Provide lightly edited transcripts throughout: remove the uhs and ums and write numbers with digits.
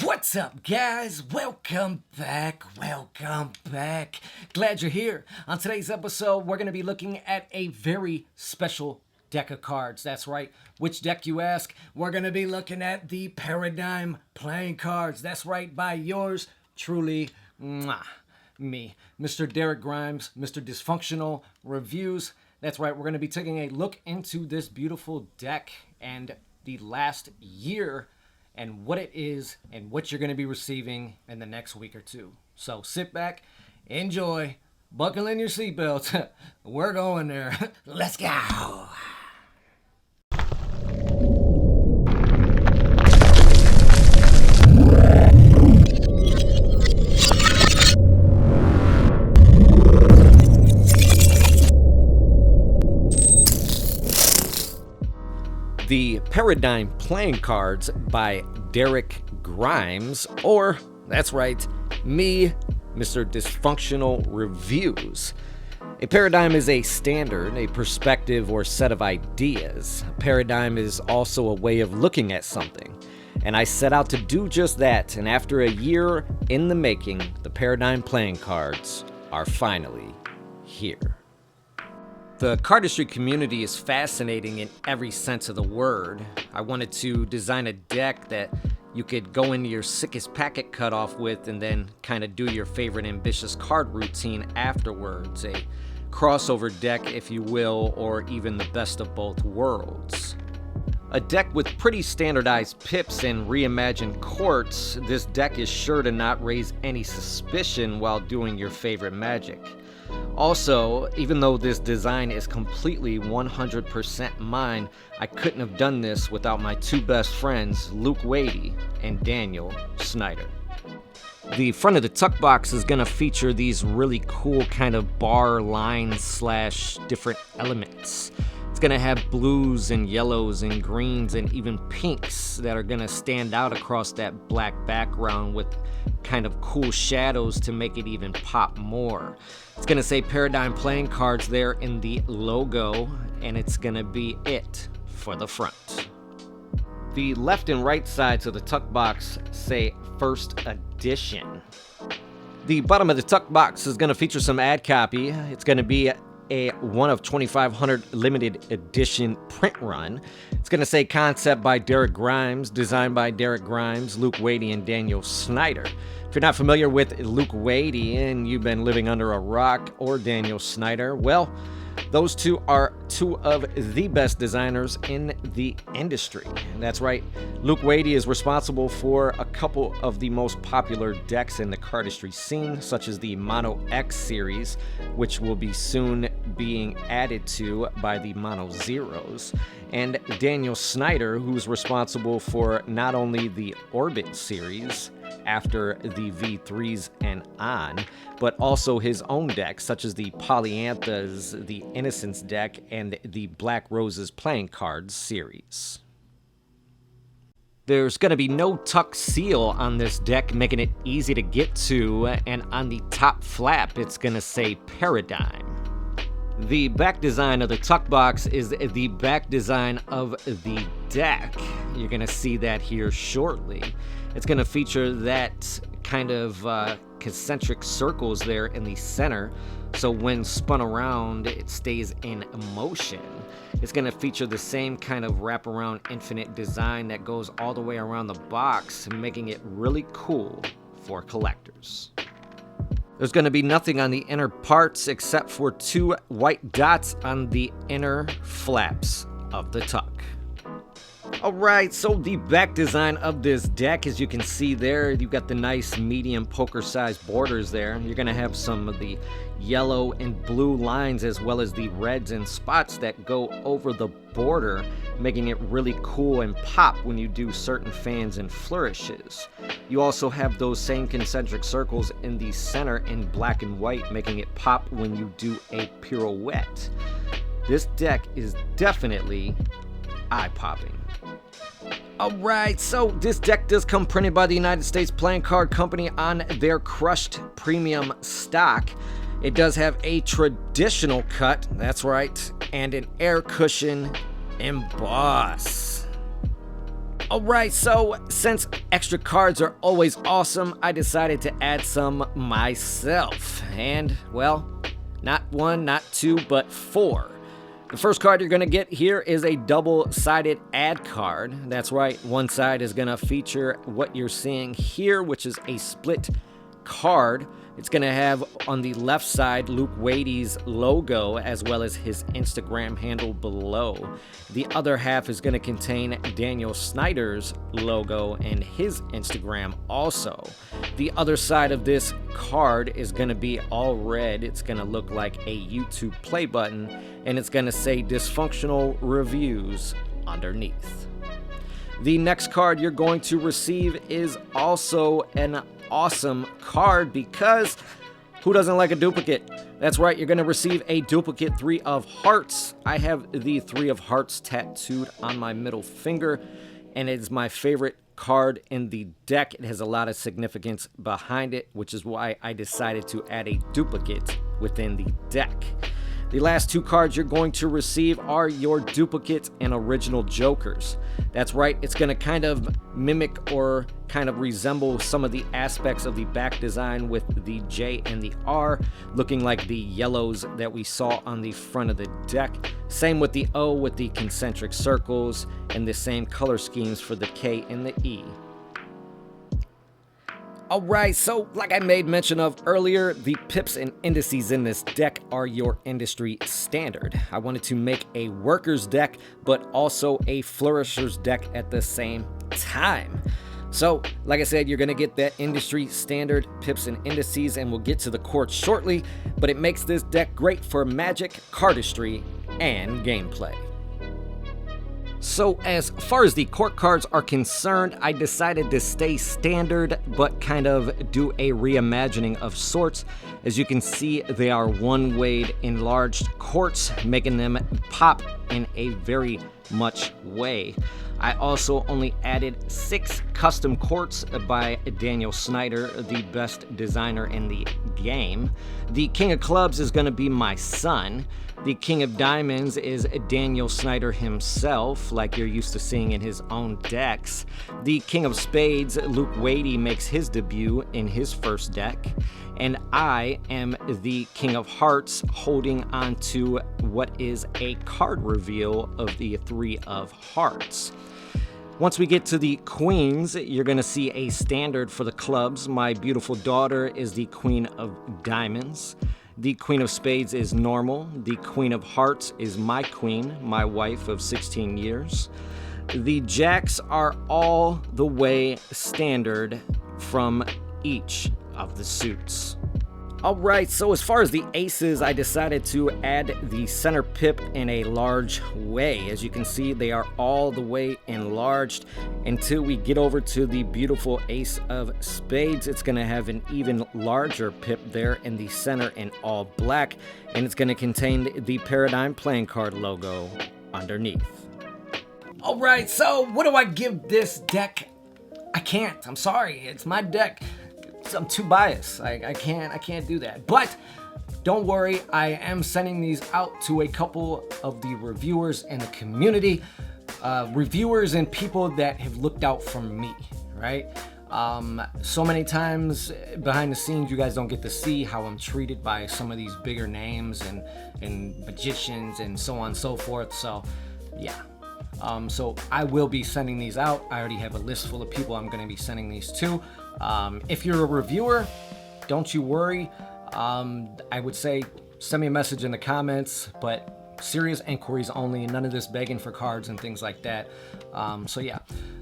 What's up, guys? Welcome back. Glad you're here. On today's episode, we're going to be looking at a very special deck of cards. That's right. Which deck, you ask? We're going to be looking at the Paradigm playing cards. That's right, by yours truly, me, Mr. Derek Grimes, Mr. Disfunkshinal Reviews. That's right, we're going to be taking a look into this beautiful deck and the last year and what it is and what you're going to be receiving in the next week or two. So sit back, enjoy, buckle in your seatbelts. We're going there. Let's go. The Paradigm Playing Cards by Derek Grimes, or, that's right, me, Mr. Disfunctional Reviews. A paradigm is a standard, a perspective, or set of ideas. A paradigm is also a way of looking at something. And I set out to do just that, and after a year in the making, the Paradigm Playing Cards are finally here. The cardistry community is fascinating in every sense of the word. I wanted to design a deck that you could go into your sickest packet cutoff with and then kind of do your favorite ambitious card routine afterwards. A crossover deck, if you will, or even the best of both worlds. A deck with pretty standardized pips and reimagined courts, this deck is sure to not raise any suspicion while doing your favorite magic. Also, even though this design is completely 100% mine, I couldn't have done this without my two best friends, Luke Wadey and Daniel Snyder. The front of the tuck box is going to feature these really cool kind of bar lines / different elements. It's going to have blues and yellows and greens and even pinks that are going to stand out across that black background with kind of cool shadows to make it even pop more. It's going to say Paradigm Playing Cards there in the logo, and it's going to be it for the front. The left and right sides of the tuck box say First Edition. The bottom of the tuck box is going to feature some ad copy. It's going to be a 1 of 2,500 limited edition print run. It's going to say concept by Derek Grimes, designed by Derek Grimes, Luke Wadey, and Daniel Snyder. If you're not familiar with Luke Wadey and you've been living under a rock, or Daniel Snyder, well, those two are two of the best designers in the industry. That's right, Luke Wadey is responsible for a couple of the most popular decks in the cardistry scene, such as the Mono X series, which will be soon being added to by the Mono Zeros, and Daniel Snyder, who's responsible for not only the Orbit series, after the V3s and on, but also his own decks, such as the Polyanthas, the Innocence deck, and the Black Roses playing cards series. There's going to be no tuck seal on this deck, making it easy to get to, and on the top flap, it's going to say Paradigm. The back design of the tuck box is the back design of the deck. You're going to see that here shortly. It's going to feature that kind of concentric circles there in the center, so when spun around, it stays in motion. It's going to feature the same kind of wraparound infinite design that goes all the way around the box, making it really cool for collectors. There's going to be nothing on the inner parts except for two white dots on the inner flaps of the tuck. Alright, so the back design of this deck, as you can see there, you've got the nice medium poker-sized borders there. You're going to have some of the yellow and blue lines as well as the reds and spots that go over the border, making it really cool and pop when you do certain fans and flourishes. You also have those same concentric circles in the center in black and white, making it pop when you do a pirouette. This deck is definitely eye-popping. Alright, so this deck does come printed by the United States Playing Card Company on their crushed premium stock. It does have a traditional cut, that's right, and an air cushion emboss. Alright, so since extra cards are always awesome, I decided to add some myself. And, well, not one, not two, but four. The first card you're going to get here is a double-sided ad card. That's right, one side is going to feature what you're seeing here, which is a split card. It's going to have on the left side Luke Wade's logo as well as his Instagram handle below. The other half is going to contain Daniel Snyder's logo and his Instagram also. The other side of this card is going to be all red. It's going to look like a YouTube play button, and it's going to say Dysfunctional Reviews underneath. The next card you're going to receive is also an awesome card because who doesn't like a duplicate? That's right, you're going to receive a duplicate 3 of Hearts. I have the 3 of Hearts tattooed on my middle finger, and it is my favorite card in the deck. It has a lot of significance behind it, which is why I decided to add a duplicate within the deck. The last 2 cards you're going to receive are your duplicate and original Jokers. That's right, it's going to kind of mimic or kind of resemble some of the aspects of the back design with the J and the R, looking like the yellows that we saw on the front of the deck. Same with the O with the concentric circles, and the same color schemes for the K and the E. Alright, so like I made mention of earlier, the pips and indices in this deck are your industry standard. I wanted to make a worker's deck, but also a flourisher's deck at the same time. So, like I said, you're going to get that industry standard pips and indices, and we'll get to the courts shortly, but it makes this deck great for magic, cardistry, and gameplay. So as far as the court cards are concerned, I decided to stay standard, but kind of do a reimagining of sorts. As you can see, they are one-way enlarged courts, making them pop in a very much way. I also only added 6 custom courts by Daniel Snyder, the best designer in the game. The King of Clubs is going to be my son. The King of Diamonds is Daniel Snyder himself, like you're used to seeing in his own decks. The King of Spades, Luke Wade, makes his debut in his first deck. And I am the King of Hearts, holding on to what is a card reveal of the 3 of Hearts. Once we get to the queens, you're going to see a standard for the clubs. My beautiful daughter is the Queen of Diamonds. The Queen of Spades is normal. The Queen of Hearts is my queen, my wife of 16 years. The jacks are all the way standard from each of the suits. Alright, so as far as the aces, I decided to add the center pip in a large way. As you can see, they are all the way enlarged until we get over to the beautiful ace of spades. It's going to have an even larger pip there in the center in all black, and it's going to contain the Paradigm playing card logo underneath. Alright, so what do I give this deck? I can't. I'm sorry. It's my deck. I'm too biased. I can't do that. But don't worry, I am sending these out to a couple of the reviewers in the community. Reviewers and people that have looked out for me, right? So many times behind the scenes, you guys don't get to see how I'm treated by some of these bigger names and magicians and so on and so forth. So, yeah. So I will be sending these out. I already have a list full of people I'm going to be sending these to. If you're a reviewer, don't you worry. I would say send me a message in the comments, but serious inquiries only, none of this begging for cards and things like that. So yeah,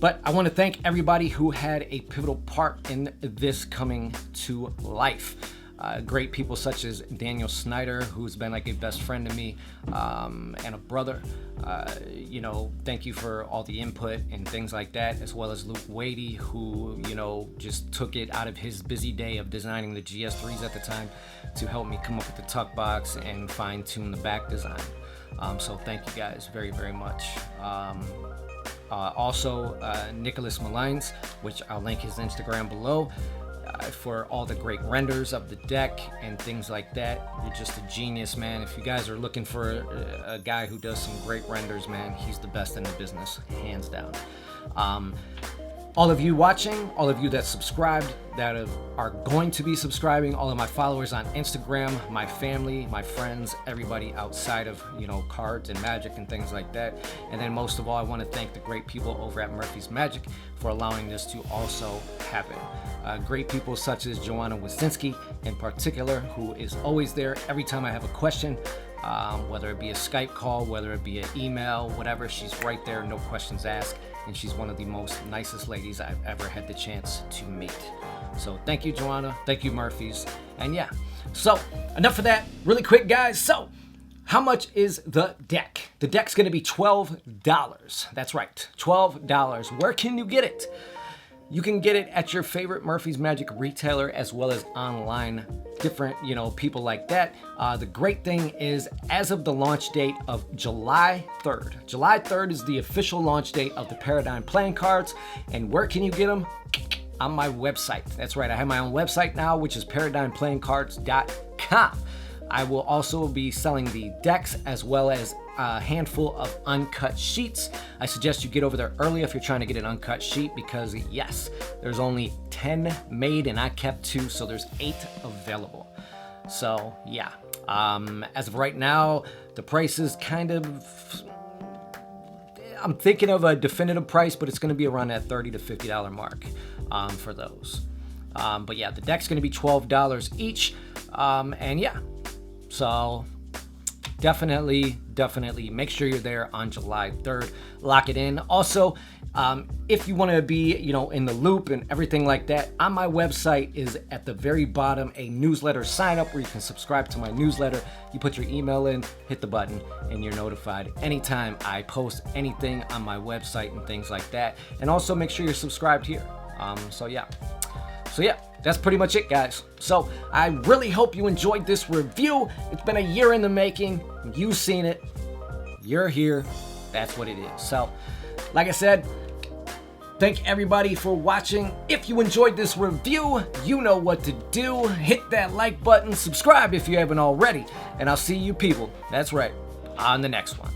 but I want to thank everybody who had a pivotal part in this coming to life. Great people such as Daniel Snyder, who's been like a best friend to me, and a brother. Thank you for all the input and things like that, as well as Luke Wade, who, just took it out of his busy day of designing the GS3s at the time to help me come up with the tuck box and fine tune the back design. So thank you guys very, very much. Also, Nicholas Malines, which I'll link his Instagram below. for all the great renders of the deck and things like that. You're just a genius, man. If you guys are looking for a guy who does some great renders, man, he's the best in the business, hands down. All of you watching, all of you that subscribed, that are going to be subscribing, all of my followers on Instagram, my family, my friends, everybody outside of, cards and magic and things like that. And then most of all, I want to thank the great people over at Murphy's Magic for allowing this to also happen. Great people such as Joanna Wasinski in particular, who is always there every time I have a question. Whether it be a Skype call, whether it be an email, whatever, she's right there, no questions asked, and she's one of the most nicest ladies I've ever had the chance to meet. So thank you, Joanna. Thank you, Murphys. And yeah, so enough of that. Really quick, guys. So how much is the deck? The deck's going to be $12. That's right, $12. Where can you get it? You can get it at your favorite Murphy's Magic retailer, as well as online, different, people like that. The great thing is, as of the launch date of July 3rd, July 3rd is the official launch date of the Paradigm playing cards. And where can you get them? On my website. That's right, I have my own website now, which is paradigmplayingcards.com. I will also be selling the decks as well as a handful of uncut sheets. I suggest you get over there early if you're trying to get an uncut sheet, because yes, there's only 10 made and I kept 2, so there's 8 available. So yeah, as of right now, the price is kind of, I'm thinking of a definitive price, but it's going to be around that $30 to $50 mark for those. But yeah, the deck's going to be $12 each. And yeah, so definitely make sure you're there on July 3rd. Lock it in. Also, if you want to be, in the loop and everything like that, on my website is at the very bottom a newsletter sign up where you can subscribe to my newsletter. You put your email in, hit the button, and you're notified anytime I post anything on my website and things like that. And also make sure you're subscribed here. So yeah, that's pretty much it, guys. So I really hope you enjoyed this review. It's been a year in the making. You've seen it. You're here. That's what it is. So, like I said, thank everybody for watching. If you enjoyed this review, you know what to do. Hit that like button, subscribe if you haven't already, and I'll see you people, that's right, on the next one.